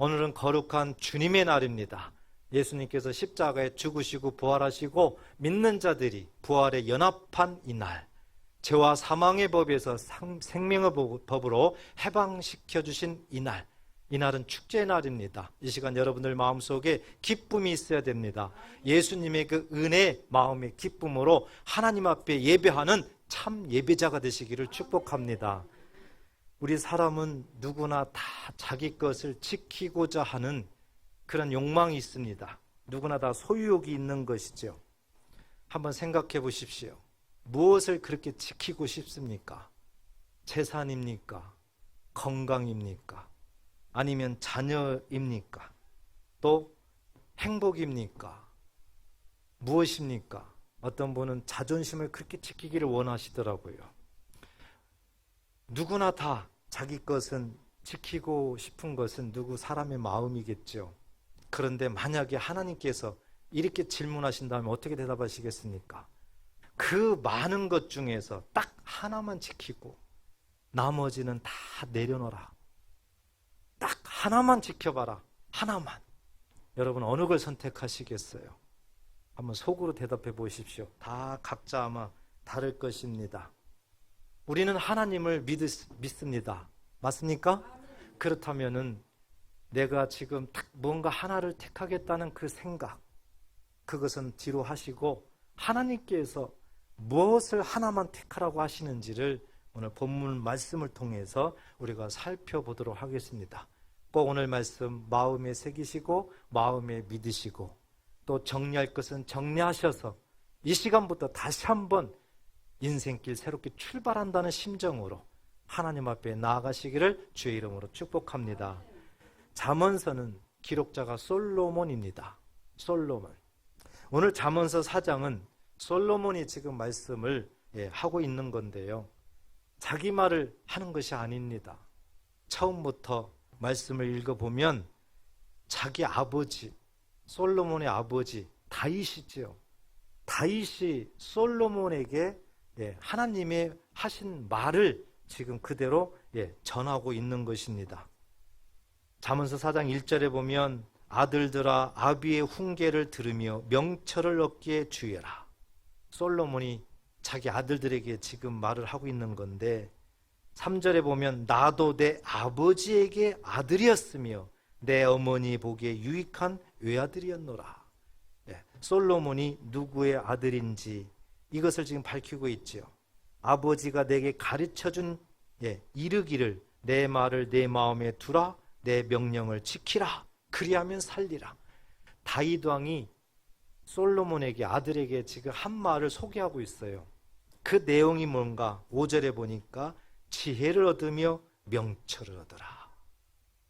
오늘은 거룩한 주님의 날입니다. 예수님께서 십자가에 죽으시고 부활하시고 믿는 자들이 부활에 연합한 이 날, 죄와 사망의 법에서 생명의 법으로 해방시켜 주신 이 날, 이 날은 축제의 날입니다. 이 시간 여러분들 마음속에 기쁨이 있어야 됩니다. 예수님의 그 은혜, 마음의 기쁨으로 하나님 앞에 예배하는 참 예배자가 되시기를 축복합니다. 우리 사람은 누구나 다 자기 것을 지키고자 하는 그런 욕망이 있습니다. 누구나 다 소유욕이 있는 것이죠. 한번 생각해 보십시오. 무엇을 그렇게 지키고 싶습니까? 재산입니까? 건강입니까? 아니면 자녀입니까? 또 행복입니까? 무엇입니까? 어떤 분은 자존심을 그렇게 지키기를 원하시더라고요. 누구나 다 자기 것은 지키고 싶은 것은 누구 사람의 마음이겠죠. 그런데 만약에 하나님께서 이렇게 질문하신다면 어떻게 대답하시겠습니까? 그 많은 것 중에서 딱 하나만 지키고 나머지는 다 내려놓아라. 딱 하나만 지켜봐라. 하나만. 여러분 어느 걸 선택하시겠어요? 한번 속으로 대답해 보십시오. 다 각자 아마 다를 것입니다. 우리는 하나님을 믿습니다. 맞습니까? 그렇다면은 내가 지금 딱 뭔가 하나를 택하겠다는 그 생각, 그것은 뒤로 하시고 하나님께서 무엇을 하나만 택하라고 하시는지를 오늘 본문 말씀을 통해서 우리가 살펴보도록 하겠습니다. 꼭 오늘 말씀 마음에 새기시고 마음에 믿으시고 또 정리할 것은 정리하셔서 이 시간부터 다시 한번 인생길 새롭게 출발한다는 심정으로 하나님 앞에 나아가시기를 주의 이름으로 축복합니다. 잠언서는 기록자가 솔로몬입니다. 솔로몬. 오늘 잠언서 4장은 솔로몬이 지금 말씀을 하고 있는 건데요. 자기 말을 하는 것이 아닙니다. 처음부터 말씀을 읽어보면 자기 아버지, 솔로몬의 아버지 다윗이지요. 다윗이 솔로몬에게 하나님의 하신 말을 지금 그대로 전하고 있는 것입니다. 잠언서 4장 1절에 보면 아들들아 아비의 훈계를 들으며 명철을 얻기에 주의하라. 솔로몬이 자기 아들들에게 지금 말을 하고 있는 건데 3절에 보면 나도 내 아버지에게 아들이었으며 내 어머니 보기에 유익한 외아들이었노라. 솔로몬이 누구의 아들인지 이것을 지금 밝히고 있죠. 아버지가 내게 가르쳐준 이르기를 내 말을 내 마음에 두라 내 명령을 지키라 그리하면 살리라. 다윗 왕이 솔로몬에게 아들에게 지금 한 말을 소개하고 있어요. 그 내용이 뭔가 5절에 보니까 지혜를 얻으며 명철을 얻어라.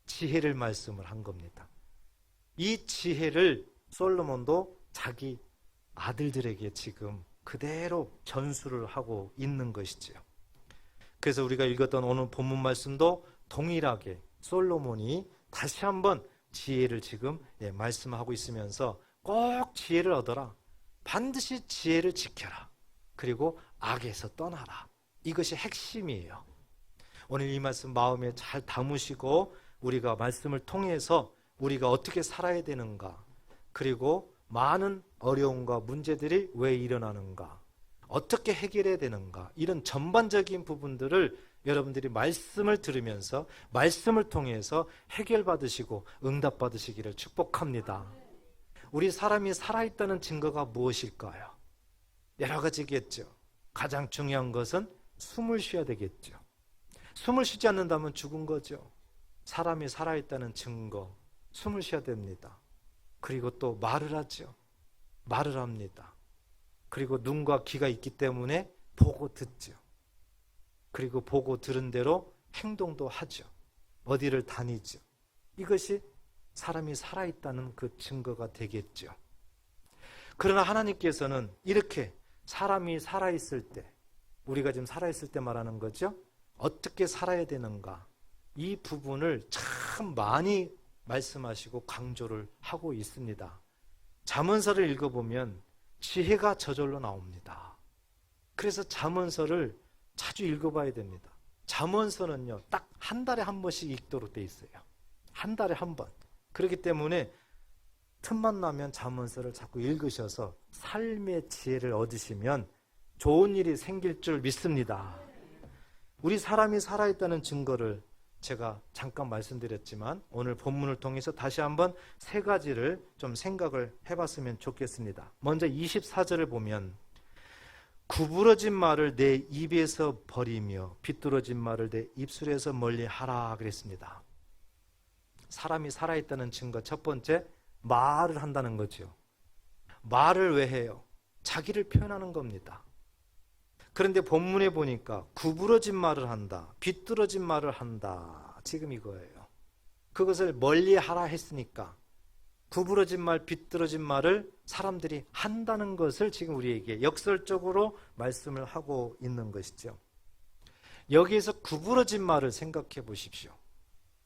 지혜를 말씀을 한 겁니다. 이 지혜를 솔로몬도 자기 아들들에게 지금 그대로 전수를 하고 있는 것이죠. 그래서 우리가 읽었던 오늘 본문 말씀도 동일하게 솔로몬이 다시 한번 지혜를 지금 말씀하고 있으면서 꼭 지혜를 얻어라. 반드시 지혜를 지켜라. 그리고 악에서 떠나라. 이것이 핵심이에요. 오늘 이 말씀 마음에 잘 담으시고 우리가 말씀을 통해서 우리가 어떻게 살아야 되는가, 그리고 많은 어려움과 문제들이 왜 일어나는가, 어떻게 해결해야 되는가, 이런 전반적인 부분들을 여러분들이 말씀을 들으면서 말씀을 통해서 해결받으시고 응답받으시기를 축복합니다. 우리 사람이 살아있다는 증거가 무엇일까요? 여러 가지겠죠. 가장 중요한 것은 숨을 쉬어야 되겠죠. 숨을 쉬지 않는다면 죽은 거죠. 사람이 살아있다는 증거, 숨을 쉬어야 됩니다. 그리고 또 말을 하죠. 말을 합니다. 그리고 눈과 귀가 있기 때문에 보고 듣죠. 그리고 보고 들은 대로 행동도 하죠. 어디를 다니죠. 이것이 사람이 살아있다는 그 증거가 되겠죠. 그러나 하나님께서는 이렇게 사람이 살아있을 때, 우리가 지금 살아있을 때 말하는 거죠. 어떻게 살아야 되는가, 이 부분을 참 많이 말씀하시고 강조를 하고 있습니다. 잠언서를 읽어보면 지혜가 저절로 나옵니다. 그래서 잠언서를 자주 읽어봐야 됩니다. 잠언서는요, 딱 한 달에 한 번씩 읽도록 돼 있어요. 한 달에 한 번. 그렇기 때문에 틈만 나면 잠언서를 자꾸 읽으셔서 삶의 지혜를 얻으시면 좋은 일이 생길 줄 믿습니다. 우리 사람이 살아있다는 증거를 제가 잠깐 말씀드렸지만 오늘 본문을 통해서 다시 한번 세 가지를 좀 생각을 해봤으면 좋겠습니다. 먼저 24절을 보면 구부러진 말을 내 입에서 버리며 비뚤어진 말을 내 입술에서 멀리하라 그랬습니다. 사람이 살아있다는 증거 첫 번째, 말을 한다는 거죠. 말을 왜 해요? 자기를 표현하는 겁니다. 그런데 본문에 보니까 구부러진 말을 한다, 비뚤어진 말을 한다, 지금 이거예요. 그것을 멀리하라 했으니까 구부러진 말, 비뚤어진 말을 사람들이 한다는 것을 지금 우리에게 역설적으로 말씀을 하고 있는 것이죠. 여기에서 구부러진 말을 생각해 보십시오.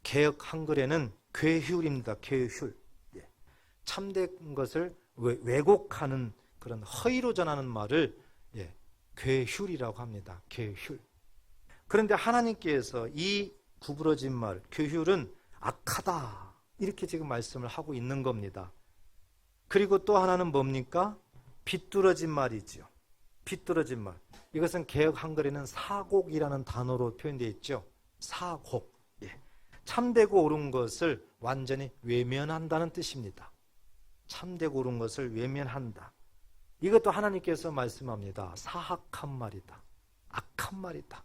개역 한글에는 괴휼입니다. 괴휼. 참된 것을 왜곡하는 그런 허위로 전하는 말을 괴휼이라고 합니다. 괴휼. 그런데 하나님께서 이 구부러진 말, 괴휼은 악하다, 이렇게 지금 말씀을 하고 있는 겁니다. 그리고 또 하나는 뭡니까? 비뚤어진 말이죠. 비뚤어진 말. 이것은 개역 한글에는 사곡이라는 단어로 표현되어 있죠. 사곡. 참되고 옳은 것을 완전히 외면한다는 뜻입니다. 참되고 옳은 것을 외면한다. 이것도 하나님께서 말씀합니다. 사악한 말이다. 악한 말이다.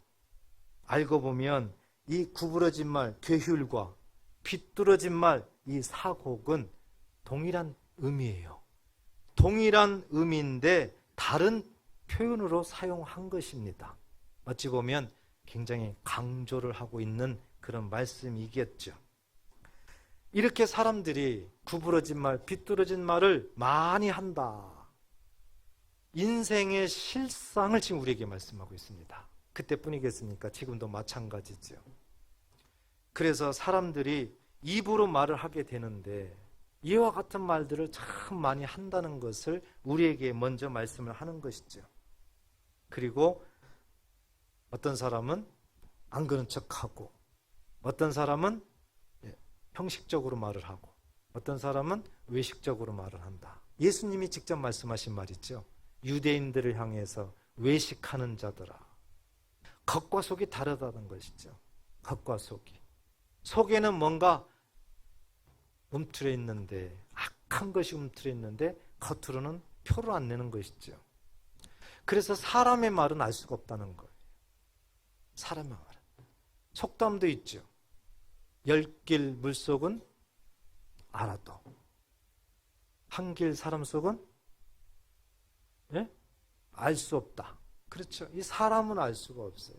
알고 보면 이 구부러진 말, 괴휼과 비뚤어진 말, 이 사곡은 동일한 의미예요. 동일한 의미인데 다른 표현으로 사용한 것입니다. 어찌 보면 굉장히 강조를 하고 있는 그런 말씀이겠죠. 이렇게 사람들이 구부러진 말, 비뚤어진 말을 많이 한다. 인생의 실상을 지금 우리에게 말씀하고 있습니다. 그때뿐이겠습니까? 지금도 마찬가지죠. 그래서 사람들이 입으로 말을 하게 되는데 이와 같은 말들을 참 많이 한다는 것을 우리에게 먼저 말씀을 하는 것이죠. 그리고 어떤 사람은 안 그런 척하고, 어떤 사람은 형식적으로 말을 하고, 어떤 사람은 외식적으로 말을 한다. 예수님이 직접 말씀하신 말이죠. 유대인들을 향해서 외식하는 자들아. 겉과 속이 다르다는 것이죠. 겉과 속이. 속에는 뭔가 움츠려 있는데, 악한 것이 움츠려 있는데 겉으로는 표를 안 내는 것이죠. 그래서 사람의 말은 알 수가 없다는 거예요. 사람의 말은. 속담도 있죠. 열길 물속은 알아도 한길 사람 속은 알 수 없다. 그렇죠. 이 사람은 알 수가 없어요.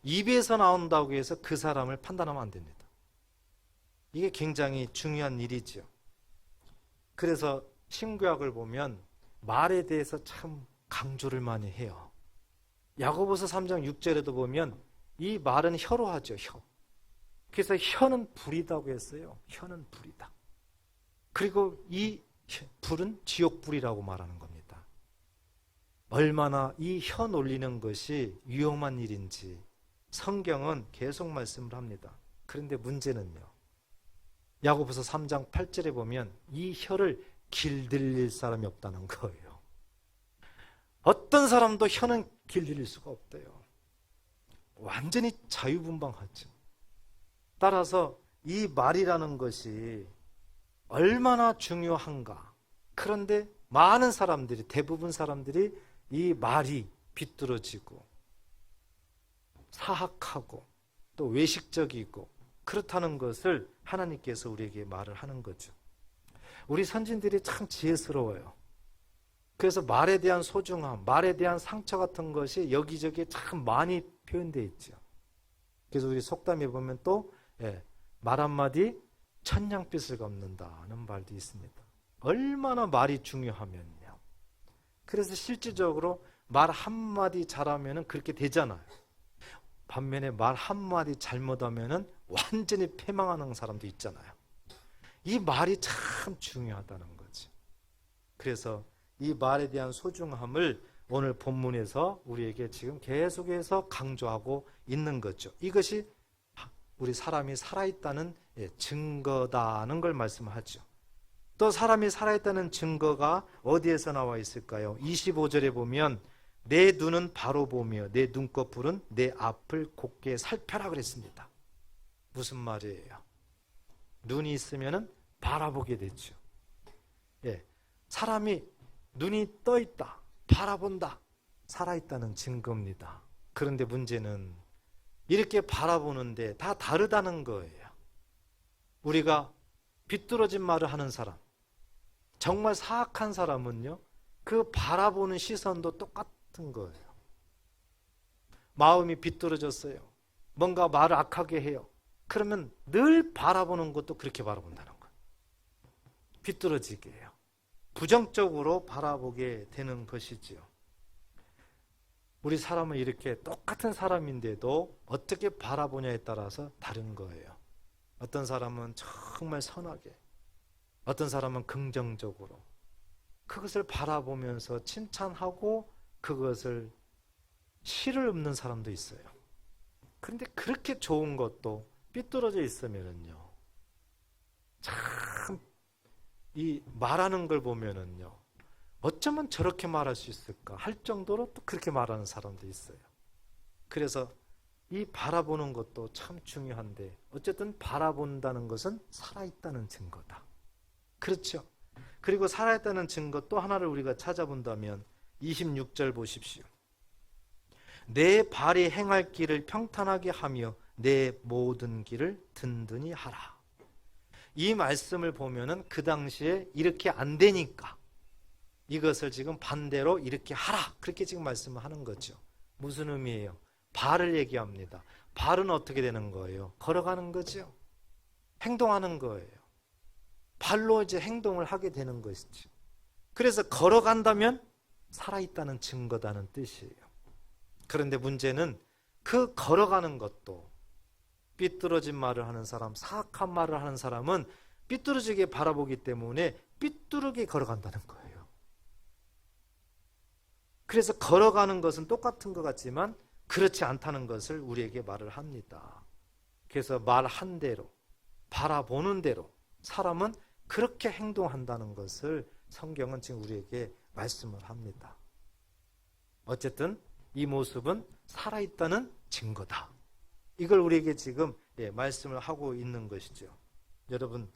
입에서 나온다고 해서 그 사람을 판단하면 안 됩니다. 이게 굉장히 중요한 일이죠. 그래서 신구약을 보면 말에 대해서 참 강조를 많이 해요. 야고보서 3장 6절에도 보면 이 말은 혀로 하죠. 혀. 그래서 혀는 불이다고 했어요. 혀는 불이다. 그리고 이 불은 지옥불이라고 말하는 겁니다. 얼마나 이 혀 놀리는 것이 위험한 일인지 성경은 계속 말씀을 합니다. 그런데 문제는요, 야고보서 3장 8절에 보면 이 혀를 길들일 사람이 없다는 거예요. 어떤 사람도 혀는 길들일 수가 없대요. 완전히 자유분방하죠. 따라서 이 말이라는 것이 얼마나 중요한가. 그런데 많은 사람들이, 대부분 사람들이 이 말이 비뚤어지고 사악하고 또 외식적이고 그렇다는 것을 하나님께서 우리에게 말을 하는 거죠. 우리 선진들이 참 지혜스러워요. 그래서 말에 대한 소중함, 말에 대한 상처 같은 것이 여기저기에 참 많이 표현되어 있죠. 그래서 우리 속담에 보면 또 말 한마디 천냥빚을 갚는다는 말도 있습니다. 얼마나 말이 중요하면요. 그래서 실질적으로 말 한마디 잘하면 그렇게 되잖아요. 반면에 말 한마디 잘못하면 완전히 패망하는 사람도 있잖아요. 이 말이 참 중요하다는 거죠. 그래서 이 말에 대한 소중함을 오늘 본문에서 우리에게 지금 계속해서 강조하고 있는 거죠. 이것이 우리 사람이 살아있다는 증거다는 걸 말씀하죠. 또 사람이 살아있다는 증거가 어디에서 나와 있을까요? 25절에 보면 내 눈은 바로 보며 내 눈꺼풀은 내 앞을 곧게 살펴라 그랬습니다. 무슨 말이에요? 눈이 있으면 바라보게 되죠. 사람이 눈이 떠 있다, 바라본다, 살아있다는 증거입니다. 그런데 문제는 이렇게 바라보는데 다 다르다는 거예요. 우리가 비뚤어진 말을 하는 사람, 정말 사악한 사람은요, 그 바라보는 시선도 똑같은 거예요. 마음이 비뚤어졌어요. 뭔가 말을 악하게 해요. 그러면 늘 바라보는 것도 그렇게 바라본다는 거예요. 비뚤어지게 해요. 부정적으로 바라보게 되는 것이지요. 우리 사람은 이렇게 똑같은 사람인데도 어떻게 바라보냐에 따라서 다른 거예요. 어떤 사람은 정말 선하게, 어떤 사람은 긍정적으로 그것을 바라보면서 칭찬하고 그것을 실을 읊는 사람도 있어요. 그런데 그렇게 좋은 것도 삐뚤어져 있으면은요, 참 이 말하는 걸 보면은요, 어쩌면 저렇게 말할 수 있을까 할 정도로 또 그렇게 말하는 사람도 있어요. 그래서 이 바라보는 것도 참 중요한데, 어쨌든 바라본다는 것은 살아있다는 증거다. 그렇죠? 그리고 살아있다는 증거 또 하나를 우리가 찾아본다면 26절 보십시오. 내 발이 행할 길을 평탄하게 하며 내 모든 길을 든든히 하라. 이 말씀을 보면은 그 당시에 이렇게 안 되니까 이것을 지금 반대로 이렇게 하라, 그렇게 지금 말씀을 하는 거죠. 무슨 의미예요? 발을 얘기합니다. 발은 어떻게 되는 거예요? 걸어가는 거죠. 행동하는 거예요. 발로 이제 행동을 하게 되는 것이죠. 그래서 걸어간다면 살아있다는 증거다는 뜻이에요. 그런데 문제는 그 걸어가는 것도 삐뚤어진 말을 하는 사람, 사악한 말을 하는 사람은 삐뚤어지게 바라보기 때문에 삐뚤게 걸어간다는 거예요. 그래서 걸어가는 것은 똑같은 것 같지만 그렇지 않다는 것을 우리에게 말을 합니다. 그래서 말한 대로, 바라보는 대로 사람은 그렇게 행동한다는 것을 성경은 지금 우리에게 말씀을 합니다. 어쨌든 이 모습은 살아있다는 증거다. 이걸 우리에게 지금 말씀을 하고 있는 것이죠. 여러분,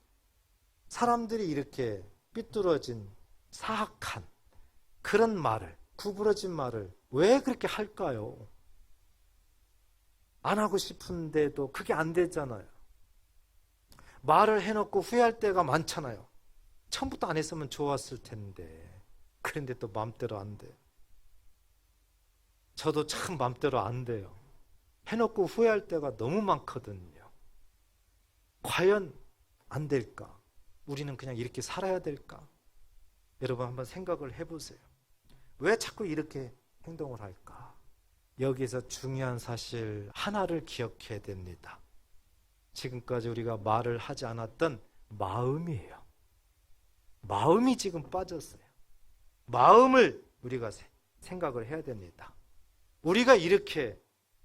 사람들이 이렇게 삐뚤어진 사악한 그런 말을, 구부러진 말을 왜 그렇게 할까요? 안 하고 싶은데도 그게 안 되잖아요. 말을 해놓고 후회할 때가 많잖아요. 처음부터 안 했으면 좋았을 텐데. 그런데 또 마음대로 안 돼요. 저도 참 마음대로 안 돼요. 해놓고 후회할 때가 너무 많거든요. 과연 안 될까? 우리는 그냥 이렇게 살아야 될까? 여러분 한번 생각을 해보세요. 왜 자꾸 이렇게 행동을 할까? 여기서 중요한 사실 하나를 기억해야 됩니다. 지금까지 우리가 말을 하지 않았던 마음이에요. 마음이 지금 빠졌어요. 마음을 우리가 생각을 해야 됩니다. 우리가 이렇게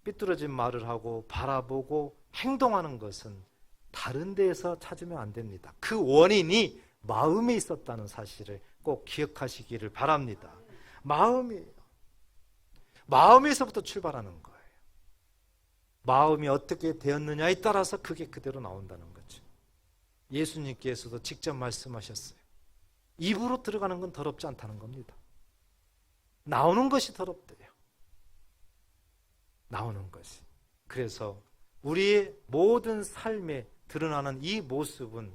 삐뚤어진 말을 하고 바라보고 행동하는 것은 다른 데에서 찾으면 안 됩니다. 그 원인이 마음에 있었다는 사실을 꼭 기억하시기를 바랍니다. 마음이에요. 마음에서부터 출발하는 거예요. 마음이 어떻게 되었느냐에 따라서 그게 그대로 나온다는 거죠. 예수님께서도 직접 말씀하셨어요. 입으로 들어가는 건 더럽지 않다는 겁니다. 나오는 것이 더럽대요. 나오는 것이. 그래서 우리의 모든 삶에 드러나는 이 모습은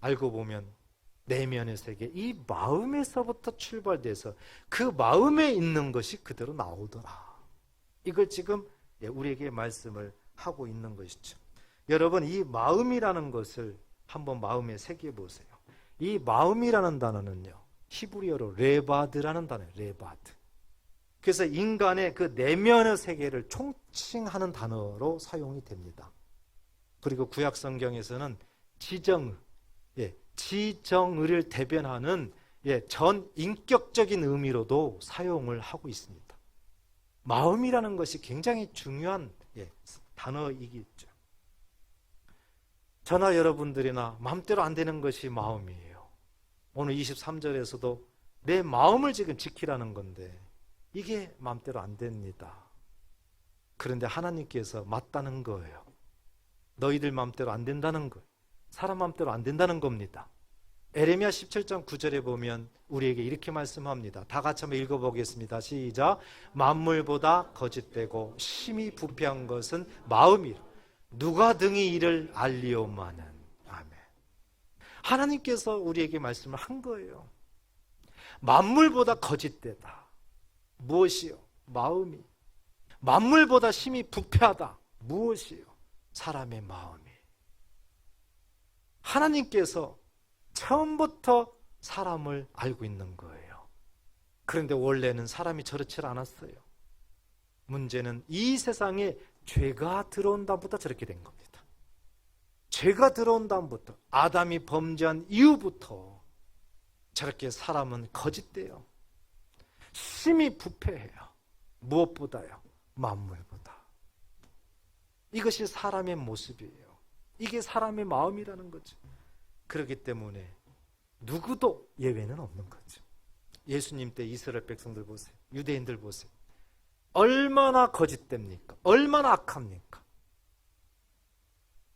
알고 보면 내면의 세계, 이 마음에서부터 출발돼서 그 마음에 있는 것이 그대로 나오더라. 이걸 지금 우리에게 말씀을 하고 있는 것이죠. 여러분, 이 마음이라는 것을 한번 마음에 새겨보세요. 이 마음이라는 단어는요, 히브리어로 레바드라는 단어예요. 레바드. 그래서 인간의 그 내면의 세계를 총칭하는 단어로 사용이 됩니다. 그리고 구약 성경에서는 지정의를 대변하는 전 인격적인 의미로도 사용을 하고 있습니다. 마음이라는 것이 굉장히 중요한 단어이겠죠. 저나 여러분들이나 마음대로 안 되는 것이 마음이에요. 오늘 23절에서도 내 마음을 지금 지키라는 건데 이게 마음대로 안 됩니다. 그런데 하나님께서 맞다는 거예요. 너희들 마음대로 안 된다는 거예요. 사람 마음대로 안 된다는 겁니다. 에레미야 17장 9절에 보면 우리에게 이렇게 말씀합니다. 다 같이 한번 읽어보겠습니다. 시작. 만물보다 거짓되고 심히 부패한 것은 마음이라. 누가 등이 이를 알리오마는. 아멘. 하나님께서 우리에게 말씀을 한 거예요. 만물보다 거짓되다. 무엇이요? 마음이. 만물보다 심히 부패하다. 무엇이요? 사람의 마음이. 하나님께서 처음부터 사람을 알고 있는 거예요. 그런데 원래는 사람이 저렇지 않았어요. 문제는 이 세상에 죄가 들어온 다음부터 저렇게 된 겁니다. 죄가 들어온 다음부터, 아담이 범죄한 이후부터 저렇게 사람은 거짓돼요. 심히 부패해요. 무엇보다요? 만물보다. 이것이 사람의 모습이에요. 이게 사람의 마음이라는 거죠. 그렇기 때문에 누구도 예외는 없는 거죠. 예수님 때 이스라엘 백성들 보세요. 유대인들 보세요. 얼마나 거짓됩니까? 얼마나 악합니까?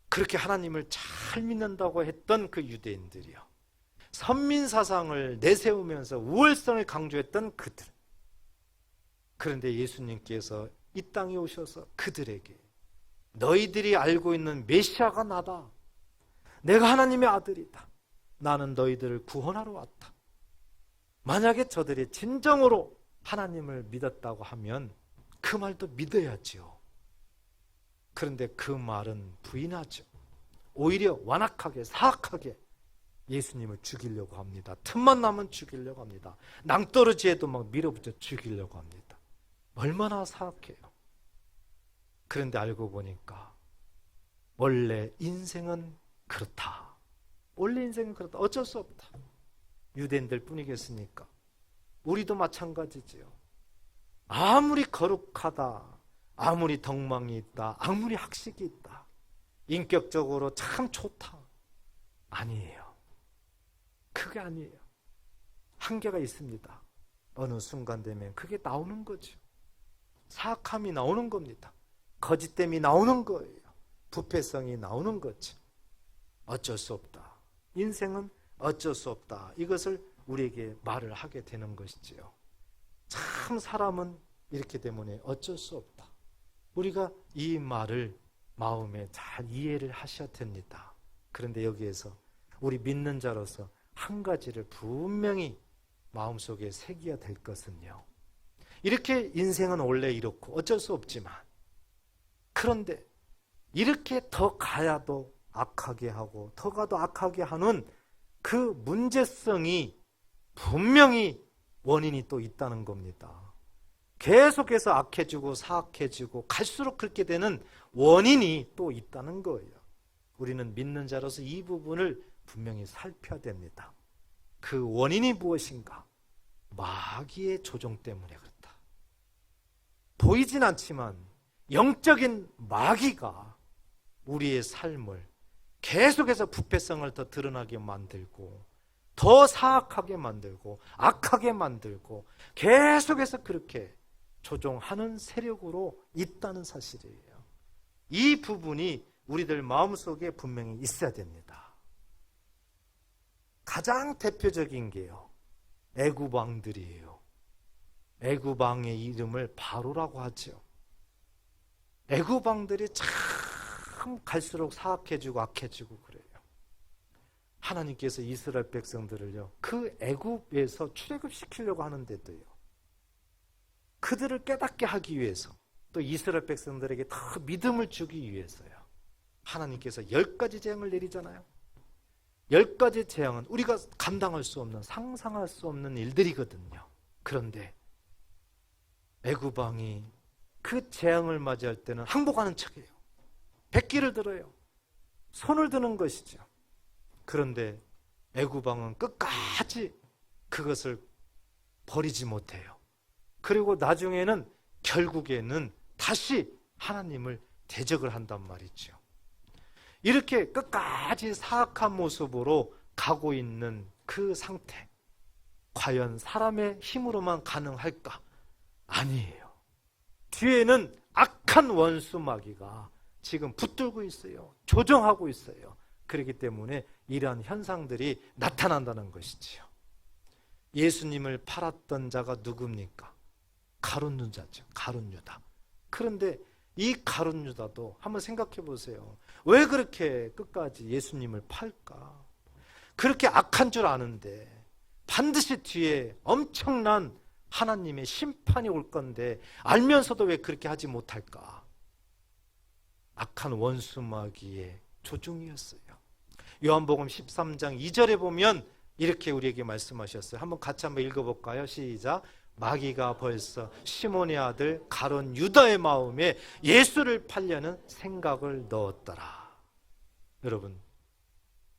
그렇게 하나님을 잘 믿는다고 했던 그 유대인들이요. 선민사상을 내세우면서 우월성을 강조했던 그들. 그런데 예수님께서 이 땅에 오셔서 그들에게 너희들이 알고 있는 메시아가 나다. 내가 하나님의 아들이다. 나는 너희들을 구원하러 왔다. 만약에 저들이 진정으로 하나님을 믿었다고 하면 그 말도 믿어야죠. 그런데 그 말은 부인하죠. 오히려 완악하게 사악하게 예수님을 죽이려고 합니다. 틈만 나면 죽이려고 합니다. 낭떠러지에도 막 밀어붙여 죽이려고 합니다. 얼마나 사악해요. 그런데 알고 보니까 원래 인생은 그렇다. 원래 인생은 그렇다. 어쩔 수 없다. 유대인들 뿐이겠습니까? 우리도 마찬가지지요. 아무리 거룩하다, 아무리 덕망이 있다, 아무리 학식이 있다, 인격적으로 참 좋다. 아니에요. 그게 아니에요. 한계가 있습니다. 어느 순간 되면 그게 나오는 거죠. 사악함이 나오는 겁니다. 거짓됨이 나오는 거예요. 부패성이 나오는 거죠. 어쩔 수 없다. 인생은 어쩔 수 없다. 이것을 우리에게 말을 하게 되는 것이지요. 참 사람은 이렇기 때문에 어쩔 수 없다. 우리가 이 말을 마음에 잘 이해를 하셔야 됩니다. 그런데 여기에서 우리 믿는 자로서 한 가지를 분명히 마음속에 새겨야 될 것은요. 이렇게 인생은 원래 이렇고 어쩔 수 없지만, 그런데 이렇게 더 가야도 악하게 하고 더 가도 악하게 하는 그 문제성이 분명히 원인이 또 있다는 겁니다. 계속해서 악해지고 사악해지고 갈수록 그렇게 되는 원인이 또 있다는 거예요. 우리는 믿는 자로서 이 부분을 분명히 살펴야 됩니다. 그 원인이 무엇인가? 마귀의 조종 때문에 그렇다. 보이진 않지만 영적인 마귀가 우리의 삶을 계속해서 부패성을 더 드러나게 만들고 더 사악하게 만들고 악하게 만들고 계속해서 그렇게 조종하는 세력으로 있다는 사실이에요. 이 부분이 우리들 마음속에 분명히 있어야 됩니다. 가장 대표적인 게요, 애굽 왕들이에요. 애굽 왕의 이름을 바로라고 하죠. 애굽 왕들이 참 갈수록 사악해지고 악해지고 그래요. 하나님께서 이스라엘 백성들을요, 그 애굽에서 출애굽시키려고 하는데도요, 그들을 깨닫게 하기 위해서, 또 이스라엘 백성들에게 더 믿음을 주기 위해서요, 하나님께서 10가지 재앙을 내리잖아요. 10가지 재앙은 우리가 감당할 수 없는, 상상할 수 없는 일들이거든요. 그런데 애굽 왕이 그 재앙을 맞이할 때는 항복하는 척해요. 백기를 들어요. 손을 드는 것이죠. 그런데 애굽 왕은 끝까지 그것을 버리지 못해요. 그리고 나중에는 결국에는 다시 하나님을 대적을 한단 말이죠. 이렇게 끝까지 사악한 모습으로 가고 있는 그 상태, 과연 사람의 힘으로만 가능할까? 아니에요. 뒤에는 악한 원수 마귀가 지금 붙들고 있어요. 조정하고 있어요. 그렇기 때문에 이러한 현상들이 나타난다는 것이지요. 예수님을 팔았던 자가 누굽니까? 가룟 유다죠. 가룟 유다. 그런데 이 가룟 유다도 한번 생각해 보세요. 왜 그렇게 끝까지 예수님을 팔까? 그렇게 악한 줄 아는데 반드시 뒤에 엄청난 하나님의 심판이 올 건데 알면서도 왜 그렇게 하지 못할까? 악한 원수 마귀의 조종이었어요. 요한복음 13장 2절에 보면 이렇게 우리에게 말씀하셨어요. 한번 같이 한번 읽어볼까요? 시작. 마귀가 벌써 시몬의 아들 가룟 유다의 마음에 예수를 팔려는 생각을 넣었더라. 여러분,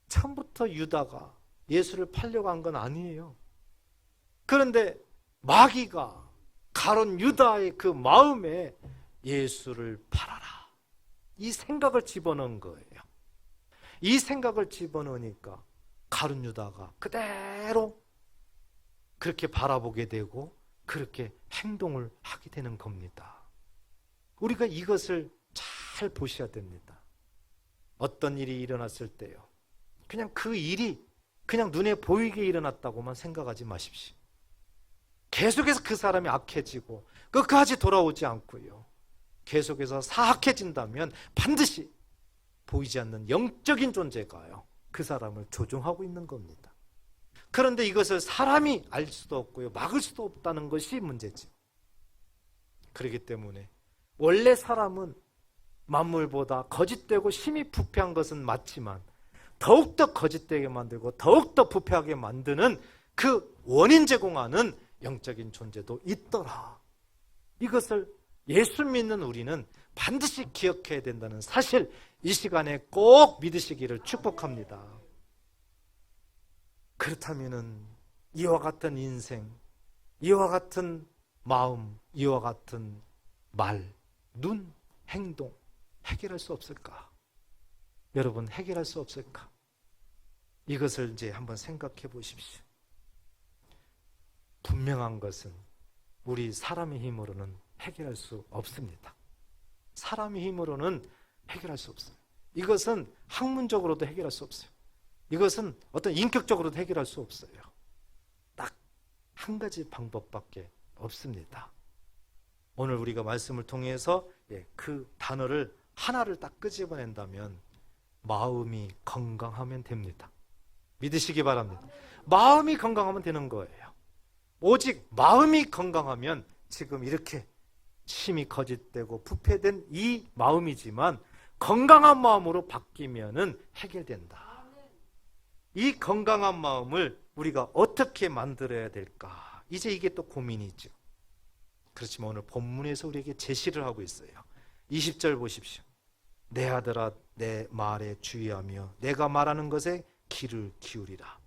처음부터 유다가 예수를 팔려고 한 건 아니에요. 그런데 마귀가 가룟 유다의 그 마음에 예수를 팔아라, 이 생각을 집어넣은 거예요. 이 생각을 집어넣으니까 가룟 유다가 그대로 그렇게 바라보게 되고 그렇게 행동을 하게 되는 겁니다. 우리가 이것을 잘 보셔야 됩니다. 어떤 일이 일어났을 때요, 그냥 그 일이 그냥 눈에 보이게 일어났다고만 생각하지 마십시오. 계속해서 그 사람이 악해지고 끝까지 돌아오지 않고요, 계속해서 사악해진다면 반드시 보이지 않는 영적인 존재가요, 그 사람을 조종하고 있는 겁니다. 그런데 이것을 사람이 알 수도 없고요, 막을 수도 없다는 것이 문제죠. 그렇기 때문에 원래 사람은 만물보다 거짓되고 심히 부패한 것은 맞지만 더욱더 거짓되게 만들고 더욱더 부패하게 만드는 그 원인 제공하는 영적인 존재도 있더라. 이것을 예수 믿는 우리는 반드시 기억해야 된다는 사실, 이 시간에 꼭 믿으시기를 축복합니다. 그렇다면 이와 같은 인생, 이와 같은 마음, 이와 같은 말, 눈, 행동 해결할 수 없을까? 여러분, 해결할 수 없을까? 이것을 이제 한번 생각해 보십시오. 분명한 것은 우리 사람의 힘으로는 해결할 수 없습니다. 사람의 힘으로는 해결할 수 없어요. 이것은 학문적으로도 해결할 수 없어요. 이것은 어떤 인격적으로도 해결할 수 없어요. 딱 한 가지 방법밖에 없습니다. 오늘 우리가 말씀을 통해서 그 단어를 하나를 딱 끄집어낸다면 마음이 건강하면 됩니다. 믿으시기 바랍니다. 마음이 건강하면 되는 거예요. 오직 마음이 건강하면 지금 이렇게 심히 거짓되고 부패된 이 마음이지만 건강한 마음으로 바뀌면은 해결된다. 이 건강한 마음을 우리가 어떻게 만들어야 될까? 이제 이게 또 고민이죠. 그렇지만 오늘 본문에서 우리에게 제시를 하고 있어요. 20절 보십시오. 내 아들아, 내 말에 주의하며 내가 말하는 것에 귀를 기울이라.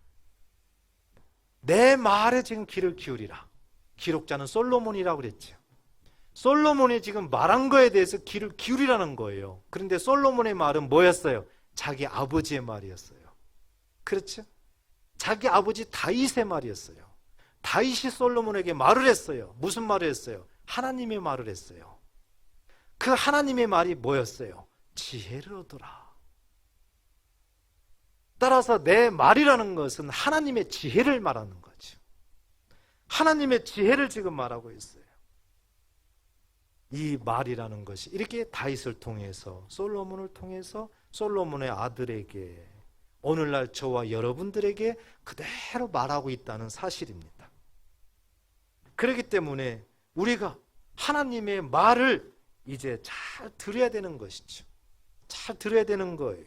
내 말에 지금 귀를 기울이라. 기록자는 솔로몬이라고 그랬죠. 솔로몬이 지금 말한 거에 대해서 귀를 기울이라는 거예요. 그런데 솔로몬의 말은 뭐였어요? 자기 아버지의 말이었어요. 그렇죠? 자기 아버지 다윗의 말이었어요. 다윗이 솔로몬에게 말을 했어요. 무슨 말을 했어요? 하나님의 말을 했어요. 그 하나님의 말이 뭐였어요? 지혜를 얻어라. 따라서 내 말이라는 것은 하나님의 지혜를 말하는 거죠. 하나님의 지혜를 지금 말하고 있어요. 이 말이라는 것이 이렇게 다윗을 통해서, 솔로몬을 통해서 솔로몬의 아들에게, 오늘날 저와 여러분들에게 그대로 말하고 있다는 사실입니다. 그렇기 때문에 우리가 하나님의 말을 이제 잘 들어야 되는 것이죠. 잘 들어야 되는 거예요.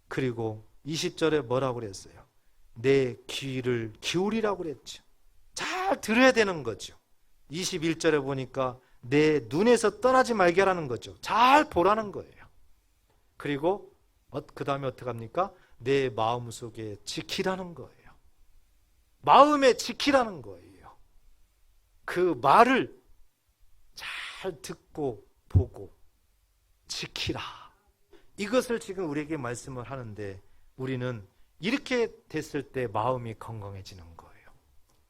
그리고 20절에 뭐라고 그랬어요? 내 귀를 기울이라고 그랬죠. 잘 들어야 되는 거죠. 21절에 보니까 내 눈에서 떠나지 말게 하라는 거죠. 잘 보라는 거예요. 그리고 그 다음에 어떻게 합니까? 내 마음속에 지키라는 거예요. 마음에 지키라는 거예요. 그 말을 잘 듣고 보고 지키라. 이것을 지금 우리에게 말씀을 하는데 우리는 이렇게 됐을 때 마음이 건강해지는 거예요.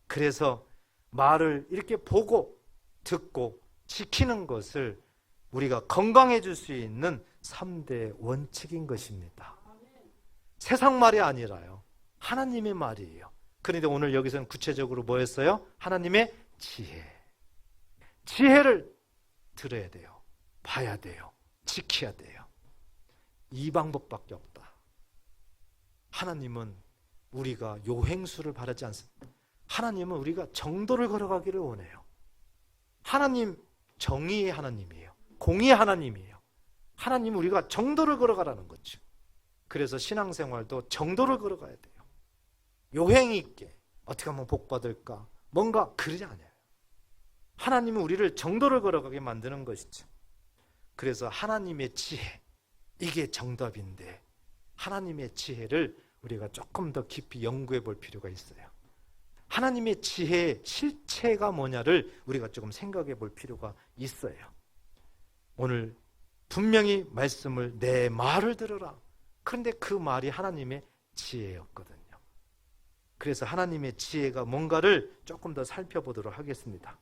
그래서 말을 이렇게 보고 듣고 지키는 것을 우리가 건강해질 수 있는 3대 원칙인 것입니다. 세상 말이 아니라요, 하나님의 말이에요. 그런데 오늘 여기서는 구체적으로 뭐였어요? 하나님의 지혜를 들어야 돼요. 봐야 돼요. 지켜야 돼요. 이 방법밖에 없다. 하나님은 우리가 요행수를 바라지 않습니다. 하나님은 우리가 정도를 걸어가기를 원해요. 하나님 정의의 하나님이에요. 공의의 하나님이에요. 하나님은 우리가 정도를 걸어가라는 거죠. 그래서 신앙생활도 정도를 걸어가야 돼요. 요행이 있게 어떻게 하면 복 받을까? 뭔가 그러지 않아요. 하나님은 우리를 정도를 걸어가게 만드는 것이죠. 그래서 하나님의 지혜, 이게 정답인데 하나님의 지혜를 우리가 조금 더 깊이 연구해 볼 필요가 있어요. 하나님의 지혜의 실체가 뭐냐를 우리가 조금 생각해 볼 필요가 있어요. 오늘 분명히 말씀을 내 말을 들어라. 그런데 그 말이 하나님의 지혜였거든요. 그래서 하나님의 지혜가 뭔가를 조금 더 살펴보도록 하겠습니다.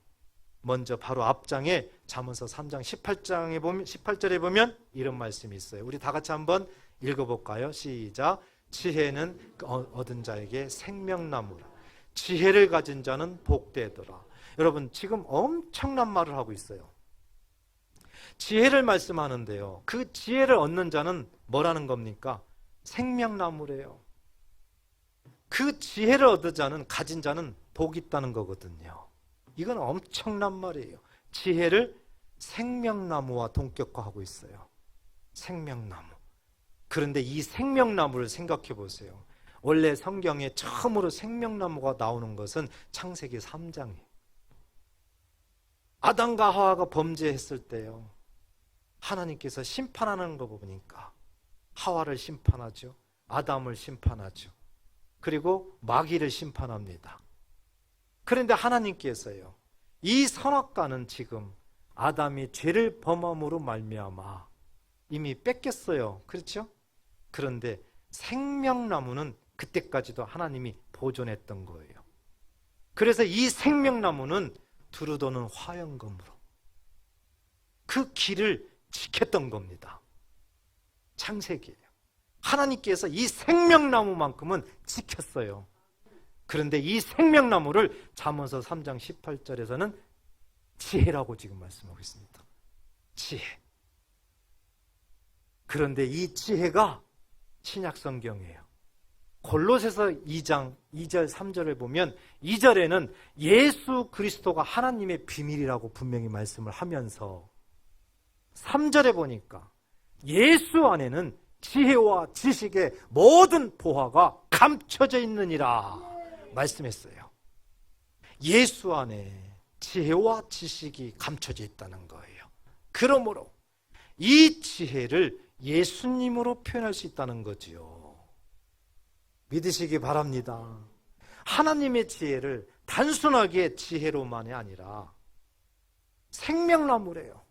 먼저 바로 앞장에 잠언서 3장 18절에 보면 이런 말씀이 있어요. 우리 다 같이 한번 읽어볼까요? 시작. 지혜는 얻은 자에게 생명나무라. 지혜를 가진 자는 복되더라. 여러분, 지금 엄청난 말을 하고 있어요. 지혜를 말씀하는데요, 그 지혜를 얻는 자는 뭐라는 겁니까? 생명나무래요. 그 지혜를 얻은 자는, 가진 자는 복이 있다는 거거든요. 이건 엄청난 말이에요. 지혜를 생명나무와 동격화하고 있어요. 생명나무. 그런데 이 생명나무를 생각해 보세요. 원래 성경에 처음으로 생명나무가 나오는 것은 창세기 3장이에요. 아담과 하와가 범죄했을 때요, 하나님께서 심판하는 거 보니까 하와를 심판하죠. 아담을 심판하죠. 그리고 마귀를 심판합니다. 그런데 하나님께서요, 이 선악과는 지금 아담이 죄를 범함으로 말미암아 이미 뺏겼어요. 그렇죠? 그런데 생명나무는 그때까지도 하나님이 보존했던 거예요. 그래서 이 생명나무는 두루도는 화영검으로 그 길을 지켰던 겁니다. 창세기예요. 하나님께서 이 생명나무만큼은 지켰어요. 그런데 이 생명나무를 잠언서 3장 18절에서는 지혜라고 지금 말씀하고 있습니다. 지혜. 그런데 이 지혜가 신약 성경이에요. 골로새서 2장 2절 3절을 보면 2절에는 예수 그리스도가 하나님의 비밀이라고 분명히 말씀을 하면서 3절에 보니까 예수 안에는 지혜와 지식의 모든 보화가 감춰져 있느니라 말씀했어요. 예수 안에 지혜와 지식이 감춰져 있다는 거예요. 그러므로 이 지혜를 예수님으로 표현할 수 있다는 거지요. 믿으시기 바랍니다. 하나님의 지혜를 단순하게 지혜로만이 아니라 생명나무래요.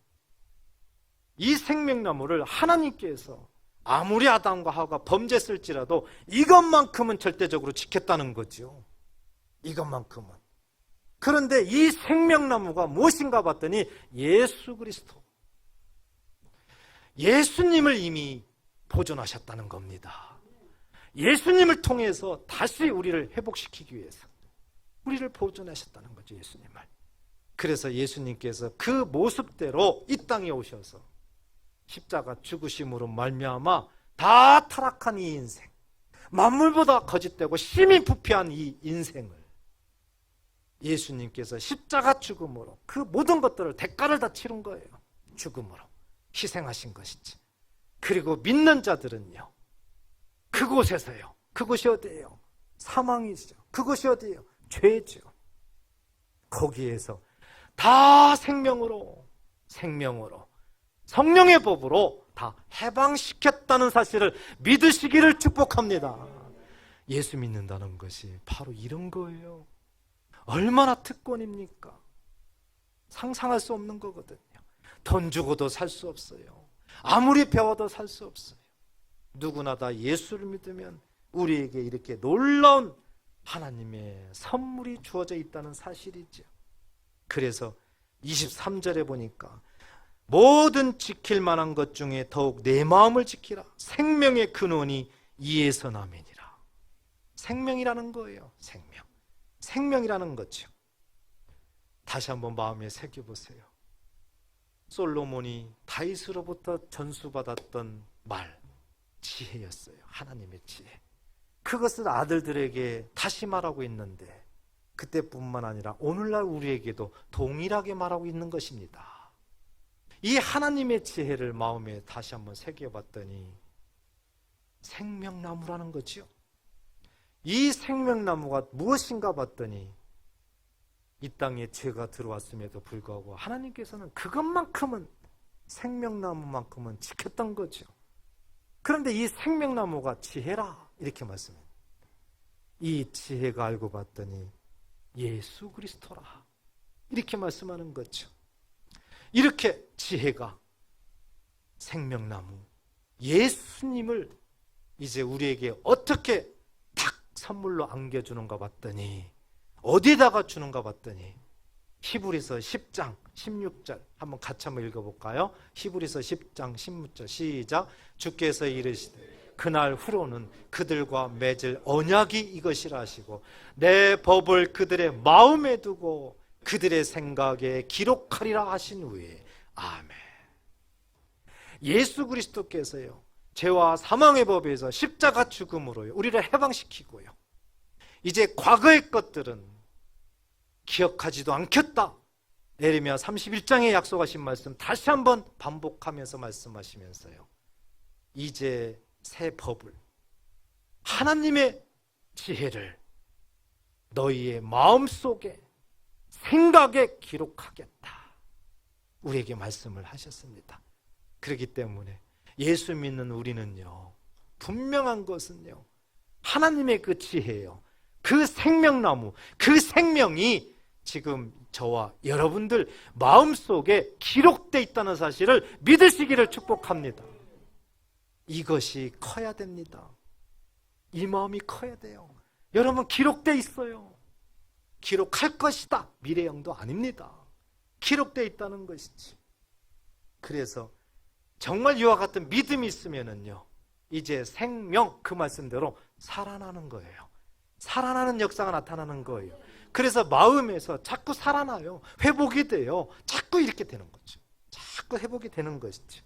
이 생명나무를 하나님께서 아무리 아담과 하와가 범죄했을지라도 이것만큼은 절대적으로 지켰다는 거죠. 이것만큼은. 그런데 이 생명나무가 무엇인가 봤더니 예수 그리스도, 예수님을 이미 보존하셨다는 겁니다. 예수님을 통해서 다시 우리를 회복시키기 위해서 우리를 보존하셨다는 거죠. 예수님을. 그래서 예수님께서 그 모습대로 이 땅에 오셔서 십자가 죽으심으로 말미암아 다 타락한 이 인생, 만물보다 거짓되고 심히 부패한 이 인생을 예수님께서 십자가 죽음으로 그 모든 것들을 대가를 다 치른 거예요. 죽음으로 희생하신 것이지. 그리고 믿는 자들은요, 그곳에서요, 그곳이 어디예요? 사망이죠. 그것이 어디예요? 죄죠. 거기에서 다 생명으로 성령의 법으로 다 해방시켰다는 사실을 믿으시기를 축복합니다. 예수 믿는다는 것이 바로 이런 거예요. 얼마나 특권입니까? 상상할 수 없는 거거든요. 돈 주고도 살 수 없어요. 아무리 배워도 살 수 없어요. 누구나 다 예수를 믿으면 우리에게 이렇게 놀라운 하나님의 선물이 주어져 있다는 사실이죠. 그래서 23절에 보니까 모든 지킬 만한 것 중에 더욱 내 마음을 지키라. 생명의 근원이 이에서 남이니라. 생명이라는 거예요. 생명이라는 거죠. 다시 한번 마음에 새겨보세요. 솔로몬이 다윗으로부터 전수받았던 말, 지혜였어요. 하나님의 지혜. 그것을 아들들에게 다시 말하고 있는데 그때뿐만 아니라 오늘날 우리에게도 동일하게 말하고 있는 것입니다. 이 하나님의 지혜를 마음에 다시 한번 새겨봤더니 생명나무라는 거죠. 이 생명나무가 무엇인가 봤더니 이 땅에 죄가 들어왔음에도 불구하고 하나님께서는 그것만큼은, 생명나무만큼은 지켰던 거죠. 그런데 이 생명나무가 지혜라 이렇게 말씀해요. 이 지혜가 알고 봤더니 예수 그리스도라 이렇게 말씀하는 거죠. 이렇게 지혜가 생명나무 예수님을 이제 우리에게 어떻게 딱 선물로 안겨주는가 봤더니, 어디다가 주는가 봤더니 히브리서 10장 16절 한번 같이 한번 읽어볼까요? 히브리서 10장 16절 시작. 주께서 이르시되 그날 후로는 그들과 맺을 언약이 이것이라 하시고 내 법을 그들의 마음에 두고 그들의 생각에 기록하리라 하신 후에 아멘. 예수 그리스도께서요 죄와 사망의 법에서 십자가 죽음으로요 우리를 해방시키고요 이제 과거의 것들은 기억하지도 않겠다. 예레미야 31장에 약속하신 말씀 다시 한번 반복하면서 말씀하시면서요 이제 새 법을, 하나님의 지혜를 너희의 마음속에 생각에 기록하겠다 우리에게 말씀을 하셨습니다. 그렇기 때문에 예수 믿는 우리는요 분명한 것은요 하나님의 그 지혜요 그 생명나무, 그 생명이 지금 저와 여러분들 마음속에 기록되어 있다는 사실을 믿으시기를 축복합니다. 이것이 커야 됩니다. 이 마음이 커야 돼요. 여러분 기록되어 있어요. 기록할 것이다. 미래형도 아닙니다. 기록되어 있다는 것이지. 그래서 정말 이와 같은 믿음이 있으면은요 이제 생명 그 말씀대로 살아나는 거예요. 살아나는 역사가 나타나는 거예요. 그래서 마음에서 자꾸 살아나요. 회복이 돼요. 자꾸 이렇게 되는 거죠. 자꾸 회복이 되는 것이죠.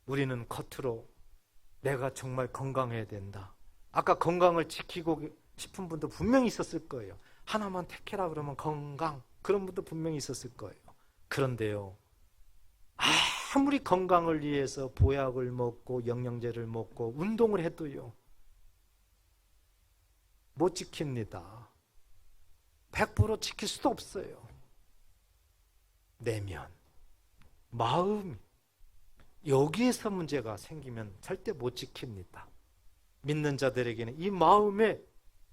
우리는 겉으로 내가 정말 건강해야 된다. 아까 건강을 지키고 싶은 분도 분명히 있었을 거예요. 하나만 택해라 그러면 건강, 그런 분도 분명히 있었을 거예요. 그런데요 아무리 건강을 위해서 보약을 먹고 영양제를 먹고 운동을 해도요 못 지킵니다. 100% 지킬 수도 없어요. 내면, 마음, 여기에서 문제가 생기면 절대 못 지킵니다. 믿는 자들에게는 이 마음의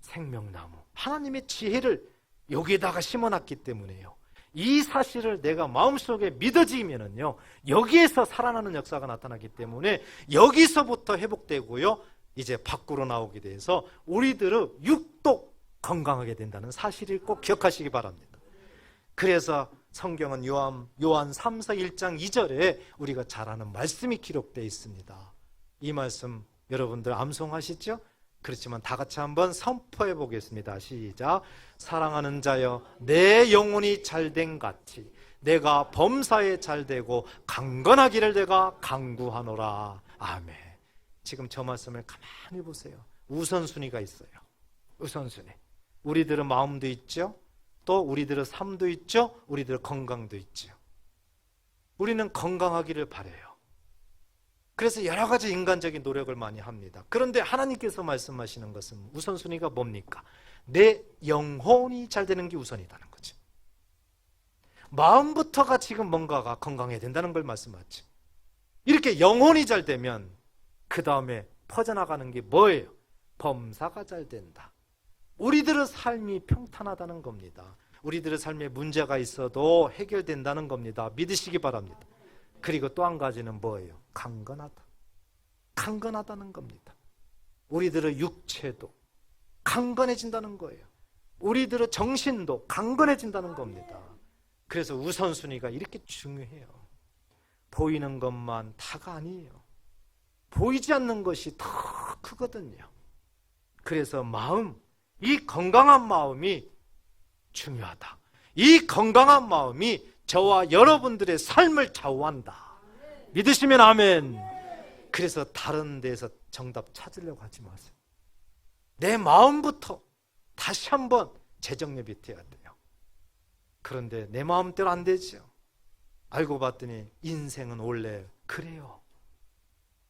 생명나무, 하나님의 지혜를 여기에다가 심어놨기 때문에요. 이 사실을 내가 마음속에 믿어지면은요, 여기에서 살아나는 역사가 나타나기 때문에 여기서부터 회복되고요, 이제 밖으로 나오게 돼서 우리들의 육도 건강하게 된다는 사실을 꼭 기억하시기 바랍니다. 그래서 성경은 요한 3서 1장 2절에 우리가 잘 아는 말씀이 기록되어 있습니다. 이 말씀 여러분들 암송하시죠? 그렇지만 다 같이 한번 선포해 보겠습니다. 시작. 사랑하는 자여 내 영혼이 잘된 같이 내가 범사에 잘되고 강건하기를 내가 간구하노라. 아멘. 지금 저 말씀을 가만히 보세요. 우선순위가 있어요. 우선순위. 우리들의 마음도 있죠. 또 우리들의 삶도 있죠. 우리들의 건강도 있죠. 우리는 건강하기를 바라요. 그래서 여러 가지 인간적인 노력을 많이 합니다. 그런데 하나님께서 말씀하시는 것은 우선순위가 뭡니까? 내 영혼이 잘 되는 게 우선이라는 거죠. 마음부터가 지금 뭔가가 건강해야 된다는 걸 말씀하죠. 이렇게 영혼이 잘 되면 그 다음에 퍼져나가는 게 뭐예요? 범사가 잘 된다. 우리들의 삶이 평탄하다는 겁니다. 우리들의 삶에 문제가 있어도 해결된다는 겁니다. 믿으시기 바랍니다. 그리고 또 한 가지는 뭐예요? 강건하다. 강건하다는 겁니다. 우리들의 육체도 강건해진다는 거예요. 우리들의 정신도 강건해진다는 겁니다. 그래서 우선순위가 이렇게 중요해요. 보이는 것만 다가 아니에요. 보이지 않는 것이 더 크거든요. 그래서 마음, 이 건강한 마음이 중요하다. 이 건강한 마음이 저와 여러분들의 삶을 좌우한다. 믿으시면 아멘. 그래서 다른 데서 정답 찾으려고 하지 마세요. 내 마음부터 다시 한번 재정립이 돼야 돼요. 그런데 내 마음대로 안 되죠. 알고 봤더니 인생은 원래 그래요.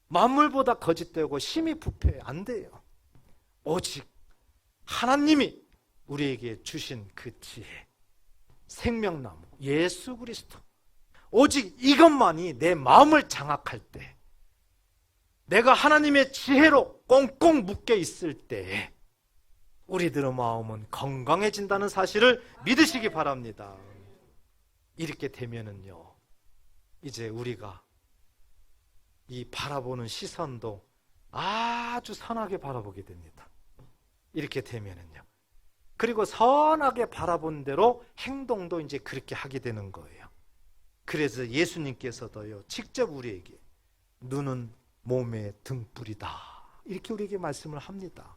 만물보다 거짓되고 심히 부패 안 돼요. 오직 하나님이 우리에게 주신 그 지혜, 생명나무 예수 그리스도, 오직 이것만이 내 마음을 장악할 때, 내가 하나님의 지혜로 꽁꽁 묶여 있을 때 우리들의 마음은 건강해진다는 사실을 믿으시기 바랍니다. 이렇게 되면은요, 이제 우리가 이 바라보는 시선도 아주 선하게 바라보게 됩니다. 이렇게 되면은요. 그리고 선하게 바라본 대로 행동도 이제 그렇게 하게 되는 거예요. 그래서 예수님께서도요, 직접 우리에게 눈은 몸의 등불이다, 이렇게 우리에게 말씀을 합니다.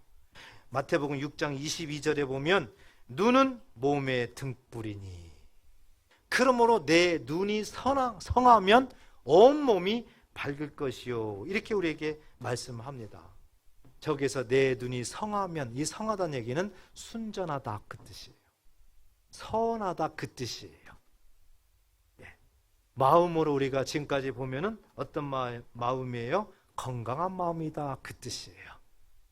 마태복음 6장 22절에 보면 눈은 몸의 등불이니, 그러므로 내 눈이 성하면 온몸이 밝을 것이요, 이렇게 우리에게 말씀합니다. 저기서 내 눈이 성하면, 이 성하다는 얘기는 순전하다 그 뜻이에요. 선하다 그 뜻이에요. 마음으로 우리가 지금까지 보면은 어떤 마음이에요? 건강한 마음이다 그 뜻이에요.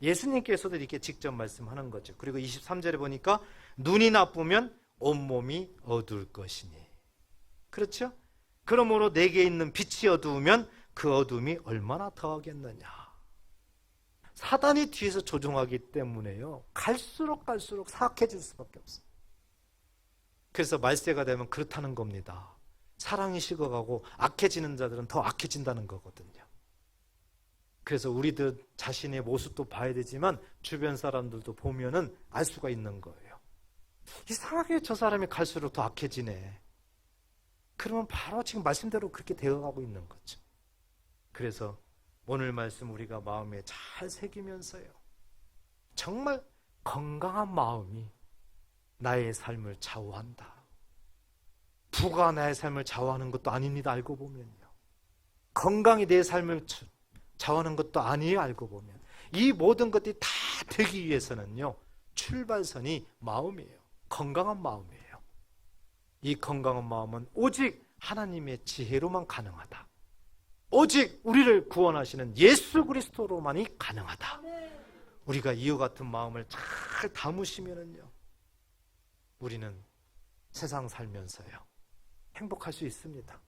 예수님께서도 이렇게 직접 말씀하는 거죠. 그리고 23절에 보니까 눈이 나쁘면 온몸이 어두울 것이니, 그렇죠? 그러므로 내게 있는 빛이 어두우면 그 어둠이 얼마나 더하겠느냐. 사단이 뒤에서 조종하기 때문에요, 갈수록 사악해질 수밖에 없어요. 그래서 말세가 되면 그렇다는 겁니다. 사랑이 식어가고 악해지는 자들은 더 악해진다는 거거든요. 그래서 우리들 자신의 모습도 봐야 되지만 주변 사람들도 보면은 알 수가 있는 거예요. 이상하게 저 사람이 갈수록 더 악해지네. 그러면 바로 지금 말씀대로 그렇게 되어가고 있는 거죠. 그래서 오늘 말씀 우리가 마음에 잘 새기면서요, 정말 건강한 마음이 나의 삶을 좌우한다. 부가 나의 삶을 좌우하는 것도 아닙니다. 알고 보면요. 건강이 내 삶을 좌우하는 것도 아니에요. 알고 보면 이 모든 것들이 다 되기 위해서는요, 출발선이 마음이에요. 건강한 마음이에요. 이 건강한 마음은 오직 하나님의 지혜로만 가능하다. 오직 우리를 구원하시는 예수 그리스도로만이 가능하다. 우리가 이와 같은 마음을 잘 담으시면은요, 우리는 세상 살면서요 행복할 수 있습니다.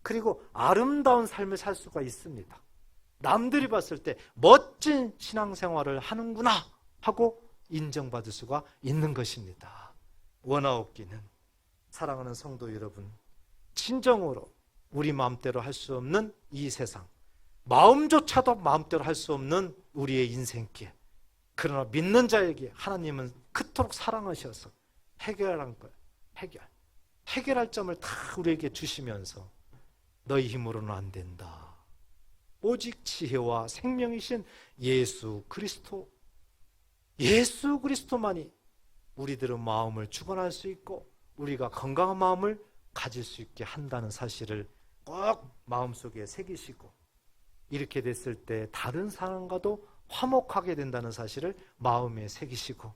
그리고 아름다운 삶을 살 수가 있습니다. 남들이 봤을 때 멋진 신앙생활을 하는구나 하고 인정받을 수가 있는 것입니다. 원하옵기는 사랑하는 성도 여러분, 진정으로 우리 마음대로 할 수 없는 이 세상, 마음조차도 마음대로 할 수 없는 우리의 인생길, 그러나 믿는 자에게 하나님은 그토록 사랑하셔서 해결한 거예요. 해결할 점을 다 우리에게 주시면서 너희 힘으로는 안 된다. 오직 지혜와 생명이신 예수 그리스도만이 우리들의 마음을 주관할 수 있고 우리가 건강한 마음을 가질 수 있게 한다는 사실을 꼭 마음속에 새기시고, 이렇게 됐을 때 다른 사람과도 화목하게 된다는 사실을 마음에 새기시고,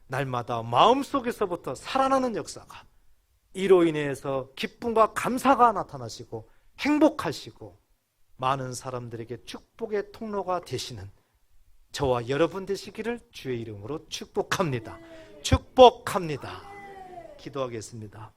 날마다 마음속에서부터 살아나는 역사가, 이로 인해서 기쁨과 감사가 나타나시고 행복하시고 많은 사람들에게 축복의 통로가 되시는 저와 여러분 되시기를 주의 이름으로 축복합니다. 기도하겠습니다.